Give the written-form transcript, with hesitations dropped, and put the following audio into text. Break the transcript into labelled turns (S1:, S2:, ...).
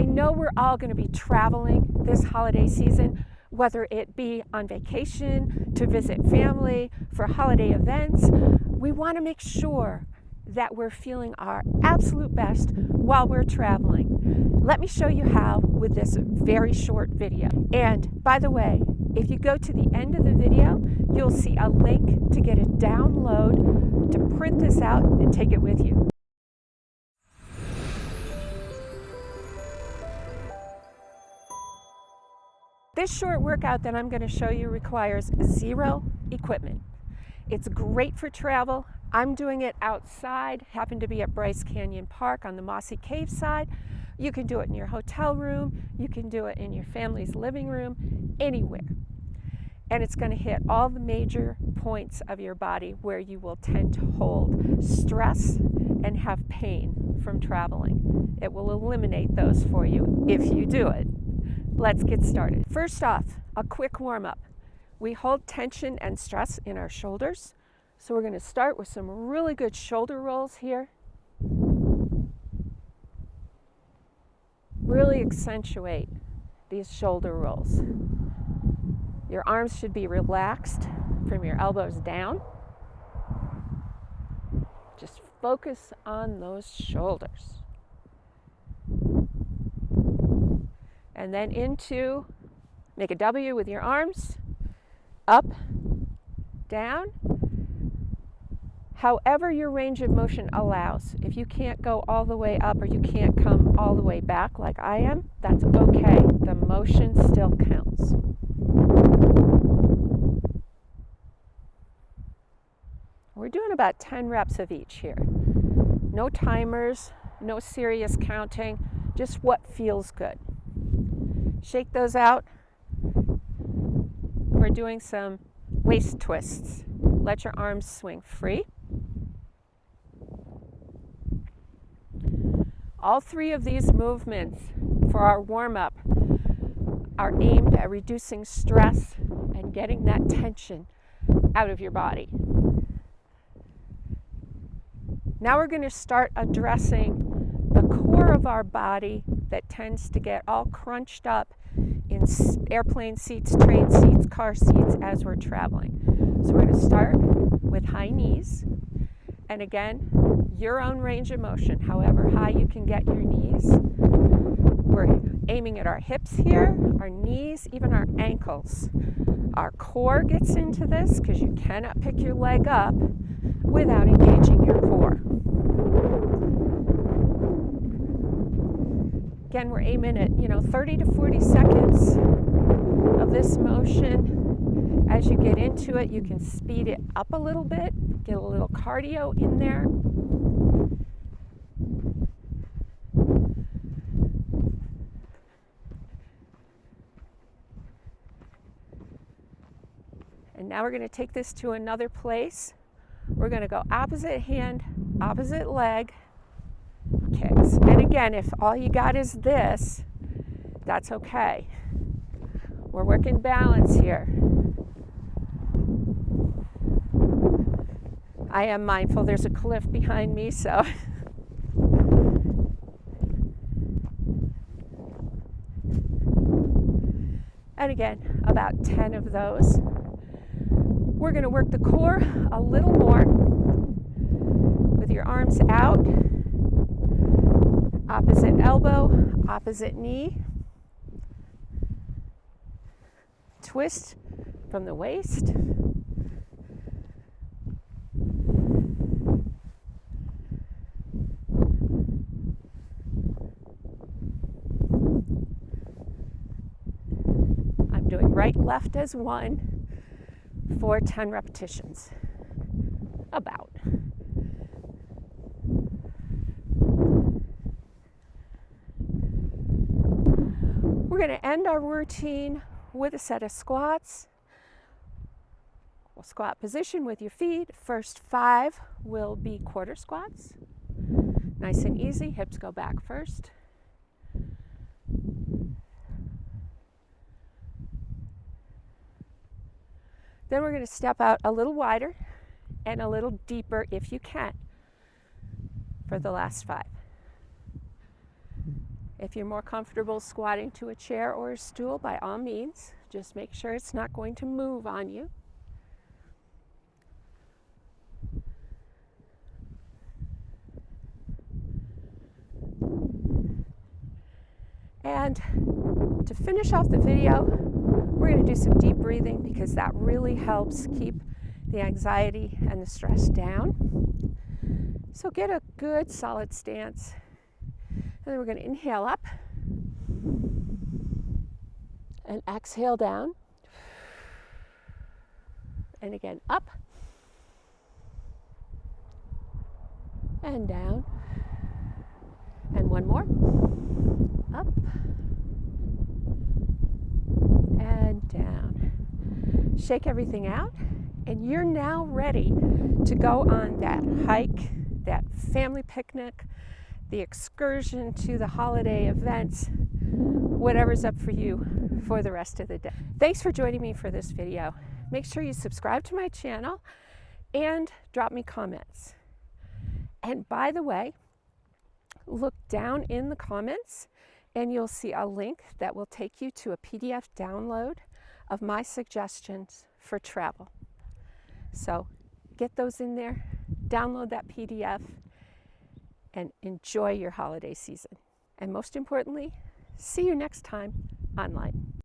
S1: I know we're all going to be traveling this holiday season, whether it be on vacation, to visit family, for holiday events. We want to make sure that we're feeling our absolute best while we're traveling. Let me show you how with this very short video. And by the way, if you go to the end of the video, you'll see a link to get a download to print this out and take it with you. This short workout that I'm going to show you requires zero equipment. It's great for travel. I'm doing it outside, happen to be at Bryce Canyon Park on the Mossy Cave side. You can do it in your hotel room, you can do it in your family's living room, anywhere. And it's going to hit all the major points of your body where you will tend to hold stress and have pain from traveling. It will eliminate those for you if you do it. Let's get started. First off, a quick warm-up. We hold tension and stress in our shoulders. So we're going to start with some really good shoulder rolls here. Really accentuate these shoulder rolls. Your arms should be relaxed from your elbows down. Just focus on those shoulders. And then into, make a W with your arms, up, down. However your range of motion allows. If you can't go all the way up or you can't come all the way back like I am, that's okay. The motion still counts. We're doing about 10 reps of each here. No timers, no serious counting, just what feels good. Shake those out. We're doing some waist twists. Let your arms swing free. All three of these movements for our warm-up are aimed at reducing stress and getting that tension out of your body. Now we're going to start addressing the core of our body that tends to get all crunched up in airplane seats, train seats, car seats as we're traveling. So we're going to start with high knees. And again, your own range of motion, however high you can get your knees. We're aiming at our hips here, our knees, even our ankles. Our core gets into this because you cannot pick your leg up without engaging your core. Again, we're aiming at 30 to 40 seconds of this motion. As you get into it, you can speed it up a little bit, get a little cardio in there. And now we're going to take this to another place. We're going to go opposite hand, opposite leg, kicks. And again, if all you got is this, that's okay. We're working balance here. I am mindful there's a cliff behind me, so. And again, about 10 of those. We're going to work the core a little more with your arms out, opposite elbow, opposite knee. Twist from the waist. I'm doing right, left as one for 10 repetitions. About. We're going to end our routine with a set of squats. We'll squat position with your feet. First 5 will be quarter squats. Nice and easy. Hips go back first. Then we're going to step out a little wider and a little deeper if you can for the last 5. If you're more comfortable squatting to a chair or a stool, by all means, just make sure it's not going to move on you. And to finish off the video, we're going to do some deep breathing because that really helps keep the anxiety and the stress down. So get a good solid stance. And then we're going to inhale up and exhale down. And again, up and down. And one more. Up and down. Shake everything out, and you're now ready to go on that hike, that family picnic, the excursion to the holiday events, whatever's up for you for the rest of the day. Thanks for joining me for this video. Make sure you subscribe to my channel and drop me comments. And by the way, look down in the comments and you'll see a link that will take you to a PDF download of my suggestions for travel. So get those in there, download that PDF, and enjoy your holiday season. And most importantly, see you next time online.